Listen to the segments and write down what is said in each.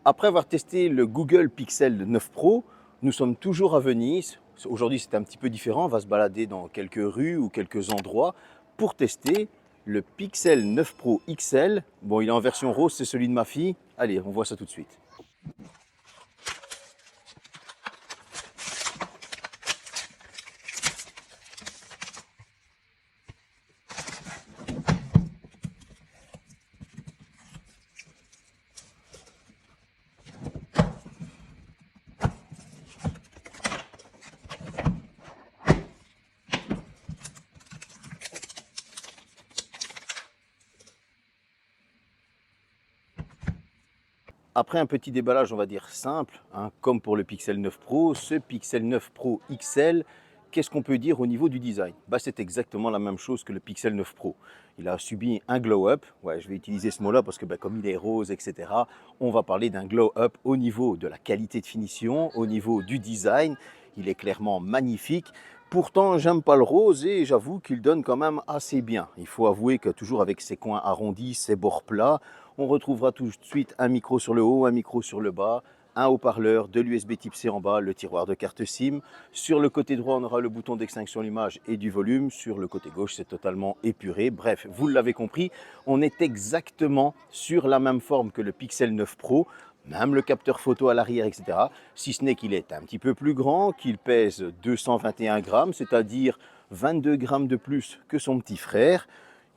Après avoir testé le Google Pixel 9 Pro, nous sommes toujours à Venise. Aujourd'hui, c'est un petit peu différent. On va se balader dans quelques rues ou quelques endroits pour tester le Pixel 9 Pro XL. Bon, il est en version rose, c'est celui de ma fille. Allez, on voit ça tout de suite. Après un petit déballage, on va dire simple, hein, comme pour le Pixel 9 Pro, ce Pixel 9 Pro XL, qu'est-ce qu'on peut dire au niveau du design? C'est exactement la même chose que le Pixel 9 Pro. Il a subi un glow-up, ouais, je vais utiliser ce mot-là parce que comme il est rose, etc., on va parler d'un glow-up au niveau de la qualité de finition, au niveau du design. Il est clairement magnifique. Pourtant, j'aime pas le rose et j'avoue qu'il donne quand même assez bien. Il faut avouer que toujours avec ses coins arrondis, ses bords plats, on retrouvera tout de suite un micro sur le haut, un micro sur le bas, un haut-parleur, de l'USB type C en bas, le tiroir de carte SIM. Sur le côté droit, on aura le bouton d'extinction de l'image et du volume. Sur le côté gauche, c'est totalement épuré. Bref, vous l'avez compris, on est exactement sur la même forme que le Pixel 9 Pro. Même le capteur photo à l'arrière, etc. Si ce n'est qu'il est un petit peu plus grand, qu'il pèse 221 grammes, c'est-à-dire 22 grammes de plus que son petit frère.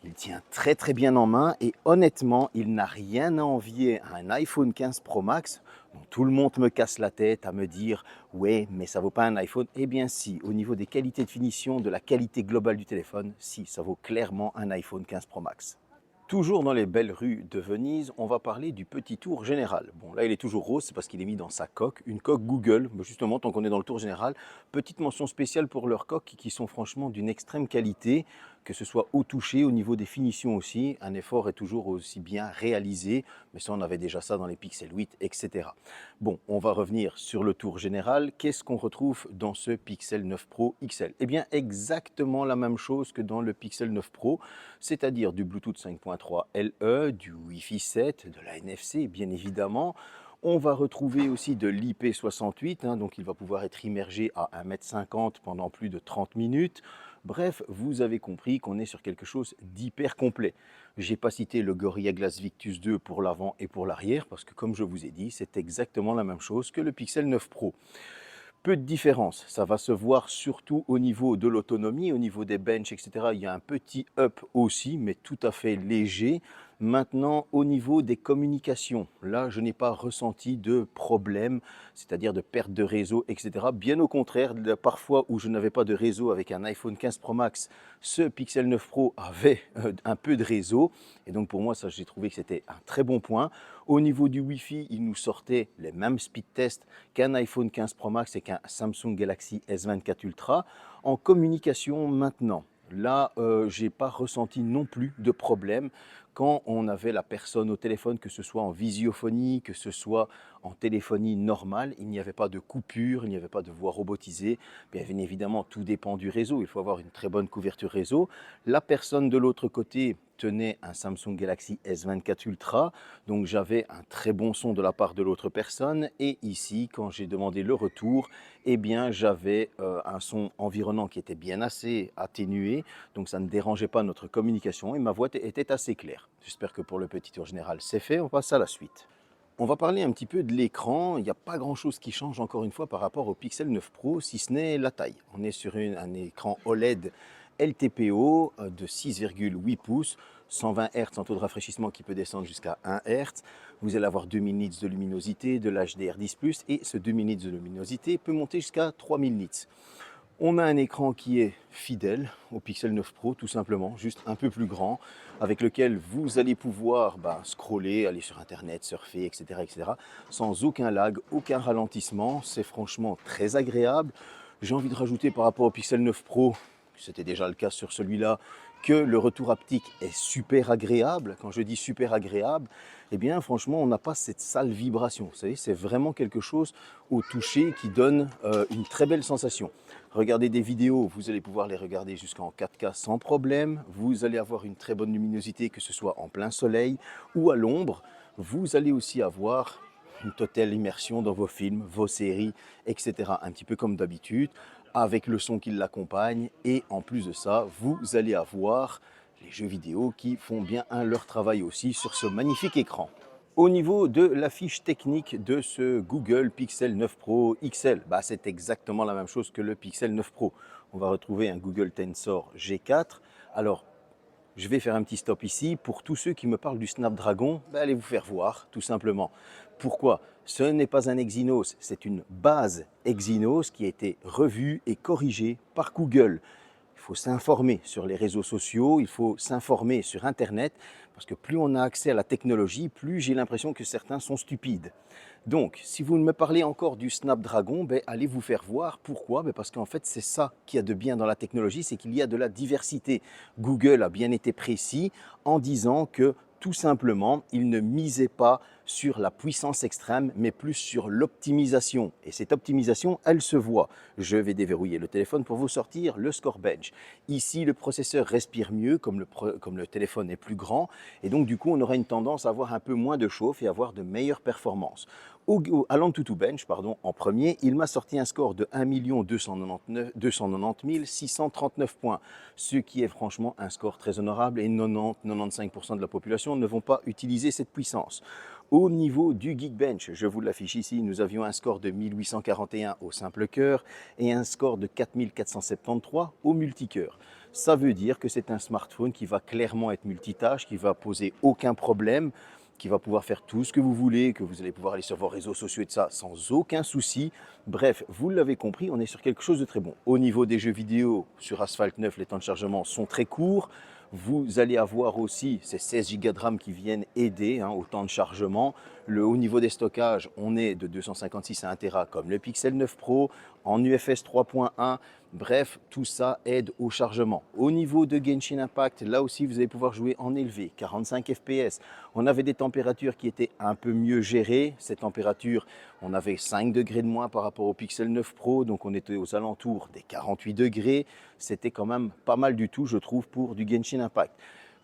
Il tient très bien en main et honnêtement, il n'a rien à envier à un iPhone 15 Pro Max dont tout le monde me casse la tête à me dire « ouais, mais ça vaut pas un iPhone ». Eh bien si, au niveau des qualités de finition, de la qualité globale du téléphone, si, ça vaut clairement un iPhone 15 Pro Max. Toujours dans les belles rues de Venise, on va parler du petit tour général. Bon, là, il est toujours rose, c'est parce qu'il est mis dans sa coque, une coque Google. Mais justement, tant qu'on est dans le tour général, petite mention spéciale pour leurs coques qui sont franchement d'une extrême qualité, que ce soit au toucher, au niveau des finitions aussi. Un effort est toujours aussi bien réalisé, mais ça, on avait déjà ça dans les Pixel 8, etc. Bon, on va revenir sur le tour général. Qu'est-ce qu'on retrouve dans ce Pixel 9 Pro XL? Eh bien, exactement la même chose que dans le Pixel 9 Pro, c'est-à-dire du Bluetooth 5.3 LE, du Wi-Fi 7, de la NFC, bien évidemment. On va retrouver aussi de l'IP68, donc il va pouvoir être immergé à 1,50 m pendant plus de 30 minutes. Bref, vous avez compris qu'on est sur quelque chose d'hyper complet. Je n'ai pas cité le Gorilla Glass Victus 2 pour l'avant et pour l'arrière, parce que comme je vous ai dit, c'est exactement la même chose que le Pixel 9 Pro. Peu de différence, ça va se voir surtout au niveau de l'autonomie, au niveau des benches, etc. Il y a un petit up aussi, mais tout à fait léger. Maintenant, au niveau des communications, là, je n'ai pas ressenti de problème, c'est-à-dire de perte de réseau, etc. Bien au contraire, parfois où je n'avais pas de réseau avec un iPhone 15 Pro Max, ce Pixel 9 Pro avait un peu de réseau. Et donc pour moi, ça, j'ai trouvé que c'était un très bon point. Au niveau du Wi-Fi, il nous sortait les mêmes speed tests qu'un iPhone 15 Pro Max et qu'un Samsung Galaxy S24 Ultra. En communication maintenant, là, je n'ai pas ressenti non plus de problème quand on avait la personne au téléphone, que ce soit en visiophonie, que ce soit en téléphonie normale, il n'y avait pas de coupure, il n'y avait pas de voix robotisée. Bien évidemment, tout dépend du réseau, il faut avoir une très bonne couverture réseau. La personne de l'autre côté tenait un Samsung Galaxy S24 Ultra, donc j'avais un très bon son de la part de l'autre personne. Et ici, quand j'ai demandé le retour, eh bien j'avais un son environnant qui était bien assez atténué, donc ça ne dérangeait pas notre communication et ma voix était assez claire. J'espère que pour le petit tour général c'est fait, on passe à la suite. On va parler un petit peu de l'écran. Il n'y a pas grand chose qui change encore une fois par rapport au Pixel 9 Pro, si ce n'est la taille. On est sur un écran OLED LTPO de 6,8 pouces, 120 Hz en taux de rafraîchissement qui peut descendre jusqu'à 1 Hz. Vous allez avoir 2000 nits de luminosité, de l'HDR10+, et ce 2000 nits de luminosité peut monter jusqu'à 3000 nits. On a un écran qui est fidèle au Pixel 9 Pro, tout simplement, juste un peu plus grand, avec lequel vous allez pouvoir scroller, aller sur Internet, surfer, etc., sans aucun lag, aucun ralentissement. C'est franchement très agréable. J'ai envie de rajouter par rapport au Pixel 9 Pro, c'était déjà le cas sur celui-là, que le retour haptique est super agréable. Quand je dis super agréable, eh bien franchement, on n'a pas cette sale vibration. Vous savez, c'est vraiment quelque chose au toucher qui donne une très belle sensation. Regardez des vidéos, vous allez pouvoir les regarder jusqu'en 4K sans problème. Vous allez avoir une très bonne luminosité, que ce soit en plein soleil ou à l'ombre. Vous allez aussi avoir une totale immersion dans vos films, vos séries, etc. Un petit peu comme d'habitude, avec le son qui l'accompagne. Et en plus de ça, vous allez avoir les jeux vidéo qui font bien leur travail aussi sur ce magnifique écran. Au niveau de la fiche technique de ce Google Pixel 9 Pro XL, c'est exactement la même chose que le Pixel 9 Pro. On va retrouver un Google Tensor G4. Alors, je vais faire un petit stop ici. Pour tous ceux qui me parlent du Snapdragon, allez vous faire voir, tout simplement. Pourquoi? Ce n'est pas un Exynos, c'est une base Exynos qui a été revue et corrigée par Google. Il faut s'informer sur les réseaux sociaux, il faut s'informer sur Internet, parce que plus on a accès à la technologie, plus j'ai l'impression que certains sont stupides. Donc, si vous me parlez encore du Snapdragon, allez vous faire voir. Pourquoi? Parce qu'en fait, c'est ça qu'il y a de bien dans la technologie, c'est qu'il y a de la diversité. Google a bien été précis en disant que tout simplement, il ne misait pas sur la puissance extrême, mais plus sur l'optimisation. Et cette optimisation, elle se voit. Je vais déverrouiller le téléphone pour vous sortir le score bench. Ici, le processeur respire mieux, comme le téléphone est plus grand. Et donc, du coup, on aura une tendance à avoir un peu moins de chauffe et avoir de meilleures performances. À l'Antutu Bench, en premier, il m'a sorti un score de 1 290 639 points, ce qui est franchement un score très honorable et 90-95% de la population ne vont pas utiliser cette puissance. Au niveau du Geekbench, je vous l'affiche ici, nous avions un score de 1841 au simple cœur et un score de 4473 au multicœur. Ça veut dire que c'est un smartphone qui va clairement être multitâche, qui va poser aucun problème, qui va pouvoir faire tout ce que vous voulez, que vous allez pouvoir aller sur vos réseaux sociaux et de ça sans aucun souci. Bref, vous l'avez compris, on est sur quelque chose de très bon. Au niveau des jeux vidéo, sur Asphalt 9, les temps de chargement sont très courts. Vous allez avoir aussi ces 16 Go de RAM qui viennent aider au temps de chargement. Au niveau des stockages, on est de 256 à 1 Tera comme le Pixel 9 Pro, en UFS 3.1. Bref, tout ça aide au chargement. Au niveau de Genshin Impact, là aussi, vous allez pouvoir jouer en élevé, 45 FPS. On avait des températures qui étaient un peu mieux gérées. Ces températures, on avait 5 degrés de moins par rapport au Pixel 9 Pro, donc on était aux alentours des 48 degrés. C'était quand même pas mal du tout, je trouve, pour du Genshin Impact.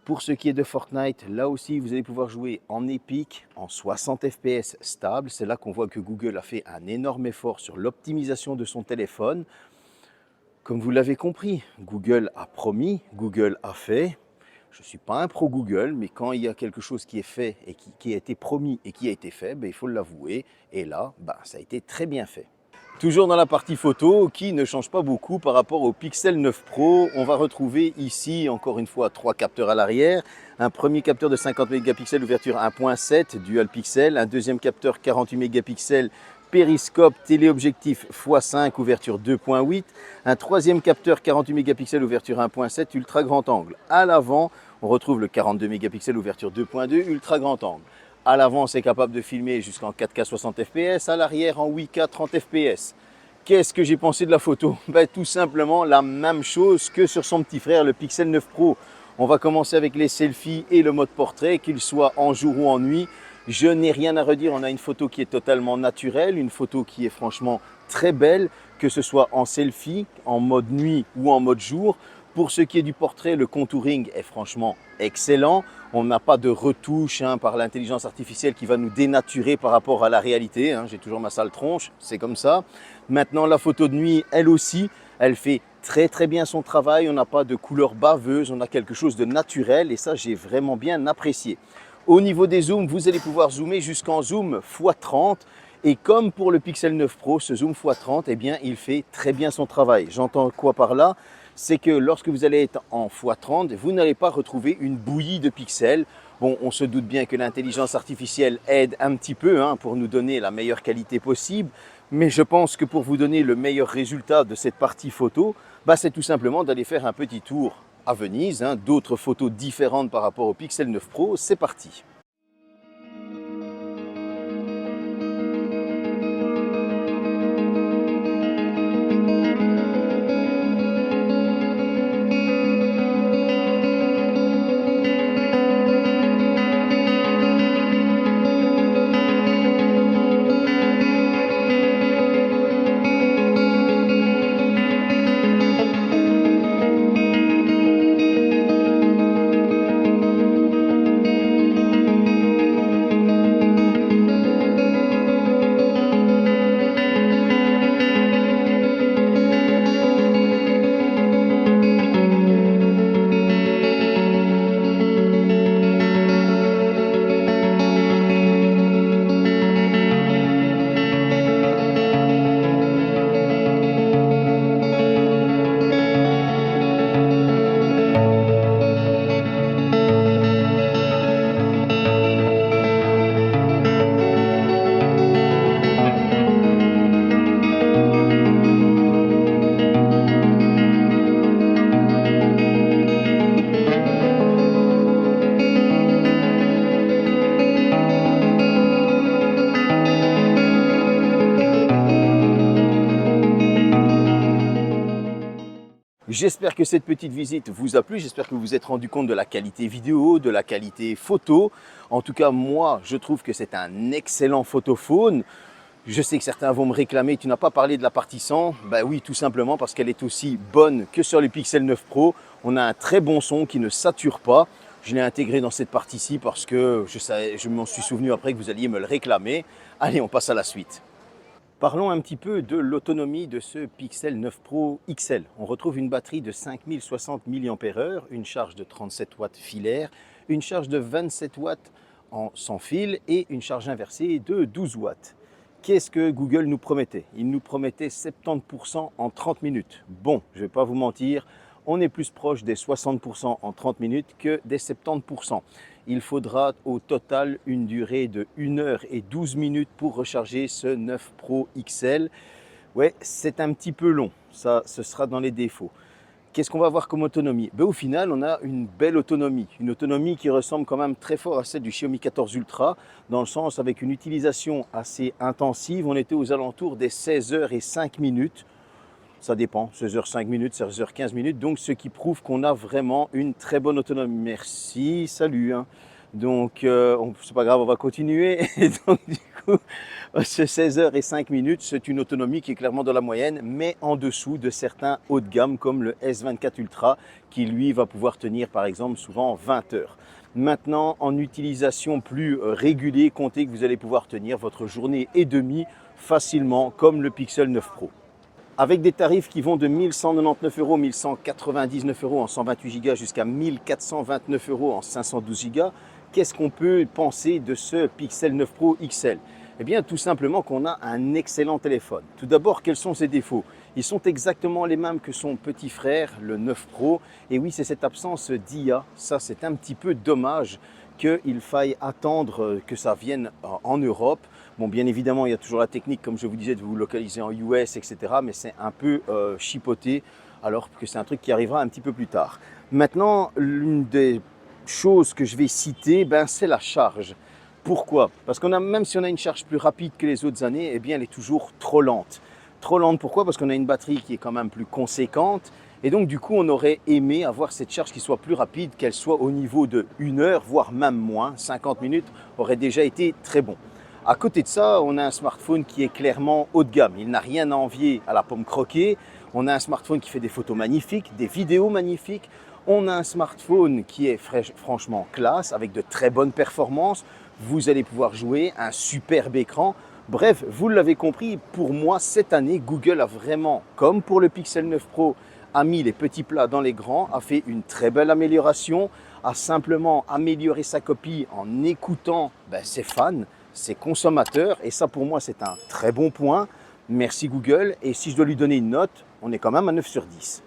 Pour ce qui est de Fortnite, là aussi, vous allez pouvoir jouer en épique, en 60 FPS stable. C'est là qu'on voit que Google a fait un énorme effort sur l'optimisation de son téléphone. Comme vous l'avez compris, Google a promis, Google a fait. Je ne suis pas un pro Google, mais quand il y a quelque chose qui est fait et qui a été promis et qui a été fait, il faut l'avouer. Et là, ça a été très bien fait. Toujours dans la partie photo, qui ne change pas beaucoup par rapport au Pixel 9 Pro. On va retrouver ici, encore une fois, 3 capteurs à l'arrière. Un premier capteur de 50 mégapixels, ouverture 1.7, dual pixel. Un deuxième capteur 48 mégapixels, périscope téléobjectif x5, ouverture 2.8. Un troisième capteur 48 mégapixels, ouverture 1.7, ultra grand angle. À l'avant, on retrouve le 42 mégapixels, ouverture 2.2, ultra grand angle. À l'avant, c'est capable de filmer jusqu'en 4K 60 fps, à l'arrière en 8K 30 fps. Qu'est-ce que j'ai pensé de la photo? Tout simplement la même chose que sur son petit frère, le Pixel 9 Pro. On va commencer avec les selfies et le mode portrait, qu'il soit en jour ou en nuit. Je n'ai rien à redire, on a une photo qui est totalement naturelle, une photo qui est franchement très belle, que ce soit en selfie, en mode nuit ou en mode jour. Pour ce qui est du portrait, le contouring est franchement excellent. On n'a pas de retouche par l'intelligence artificielle qui va nous dénaturer par rapport à la réalité. J'ai toujours ma sale tronche, c'est comme ça. Maintenant, la photo de nuit, elle aussi, elle fait très très bien son travail. On n'a pas de couleur baveuse, on a quelque chose de naturel et ça, j'ai vraiment bien apprécié. Au niveau des zooms, vous allez pouvoir zoomer jusqu'en zoom x30. Et comme pour le Pixel 9 Pro, ce zoom x30, il fait très bien son travail. J'entends quoi par là? C'est que lorsque vous allez être en x30, vous n'allez pas retrouver une bouillie de pixels. Bon, on se doute bien que l'intelligence artificielle aide un petit peu pour nous donner la meilleure qualité possible. Mais je pense que pour vous donner le meilleur résultat de cette partie photo, c'est tout simplement d'aller faire un petit tour à Venise. D'autres photos différentes par rapport au Pixel 9 Pro, c'est parti. J'espère que cette petite visite vous a plu, j'espère que vous vous êtes rendu compte de la qualité vidéo, de la qualité photo. En tout cas, moi, je trouve que c'est un excellent photophone. Je sais que certains vont me réclamer, tu n'as pas parlé de la partie son. Ben oui, tout simplement parce qu'elle est aussi bonne que sur le Pixel 9 Pro. On a un très bon son qui ne sature pas. Je l'ai intégré dans cette partie-ci parce que je m'en suis souvenu après que vous alliez me le réclamer. Allez, on passe à la suite. Parlons un petit peu de l'autonomie de ce Pixel 9 Pro XL. On retrouve une batterie de 5060 mAh, une charge de 37 watts filaire, une charge de 27 watts en sans fil et une charge inversée de 12 watts. Qu'est-ce que Google nous promettait? Il nous promettait 70% en 30 minutes. Bon, je ne vais pas vous mentir, on est plus proche des 60% en 30 minutes que des 70%. Il faudra au total une durée de 1 heure et 12 minutes pour recharger ce 9 Pro XL. Ouais, c'est un petit peu long, ça, ce sera dans les défauts. Qu'est-ce qu'on va avoir comme autonomie? Au final, on a une belle autonomie. Une autonomie qui ressemble quand même très fort à celle du Xiaomi 14 Ultra, dans le sens avec une utilisation assez intensive. On était aux alentours des 16 heures et 5 minutes. Ça dépend, 16 heures 5 minutes, 16 heures 15 minutes. Donc, ce qui prouve qu'on a vraiment une très bonne autonomie. Merci, salut. Donc, c'est pas grave, on va continuer. Et donc, du coup, ce 16 heures et 5 minutes, c'est une autonomie qui est clairement dans la moyenne, mais en dessous de certains hauts de gamme comme le S24 Ultra, qui lui va pouvoir tenir par exemple souvent 20 heures. Maintenant, en utilisation plus régulière, comptez que vous allez pouvoir tenir votre journée et demie facilement comme le Pixel 9 Pro. Avec des tarifs qui vont de 1199 €, 1199 € en 128 Go jusqu'à 1429 € en 512 Go, qu'est-ce qu'on peut penser de ce Pixel 9 Pro XL? Eh bien, tout simplement qu'on a un excellent téléphone. Tout d'abord, quels sont ses défauts? Ils sont exactement les mêmes que son petit frère, le 9 Pro. Et oui, c'est cette absence d'IA. Ça, c'est un petit peu dommage qu'il faille attendre que ça vienne en Europe. Bon, bien évidemment, il y a toujours la technique, comme je vous disais, de vous localiser en US, etc. Mais c'est un peu chipoté, alors que c'est un truc qui arrivera un petit peu plus tard. Maintenant, l'une des choses que je vais citer, c'est la charge. Pourquoi? Parce qu'on a, même si on a une charge plus rapide que les autres années, eh bien, elle est toujours trop lente. Trop lente, pourquoi? Parce qu'on a une batterie qui est quand même plus conséquente. Et donc, du coup, on aurait aimé avoir cette charge qui soit plus rapide, qu'elle soit au niveau de 1 heure, voire même moins. 50 minutes aurait déjà été très bon. À côté de ça, on a un smartphone qui est clairement haut de gamme. Il n'a rien à envier à la pomme croquée. On a un smartphone qui fait des photos magnifiques, des vidéos magnifiques. On a un smartphone qui est franchement classe, avec de très bonnes performances. Vous allez pouvoir jouer, un superbe écran. Bref, vous l'avez compris, pour moi, cette année, Google a vraiment, comme pour le Pixel 9 Pro, a mis les petits plats dans les grands, a fait une très belle amélioration, a simplement amélioré sa copie en écoutant ses fans, ses consommateurs. Et ça, pour moi, c'est un très bon point. Merci Google. Et si je dois lui donner une note, on est quand même à 9 sur 10.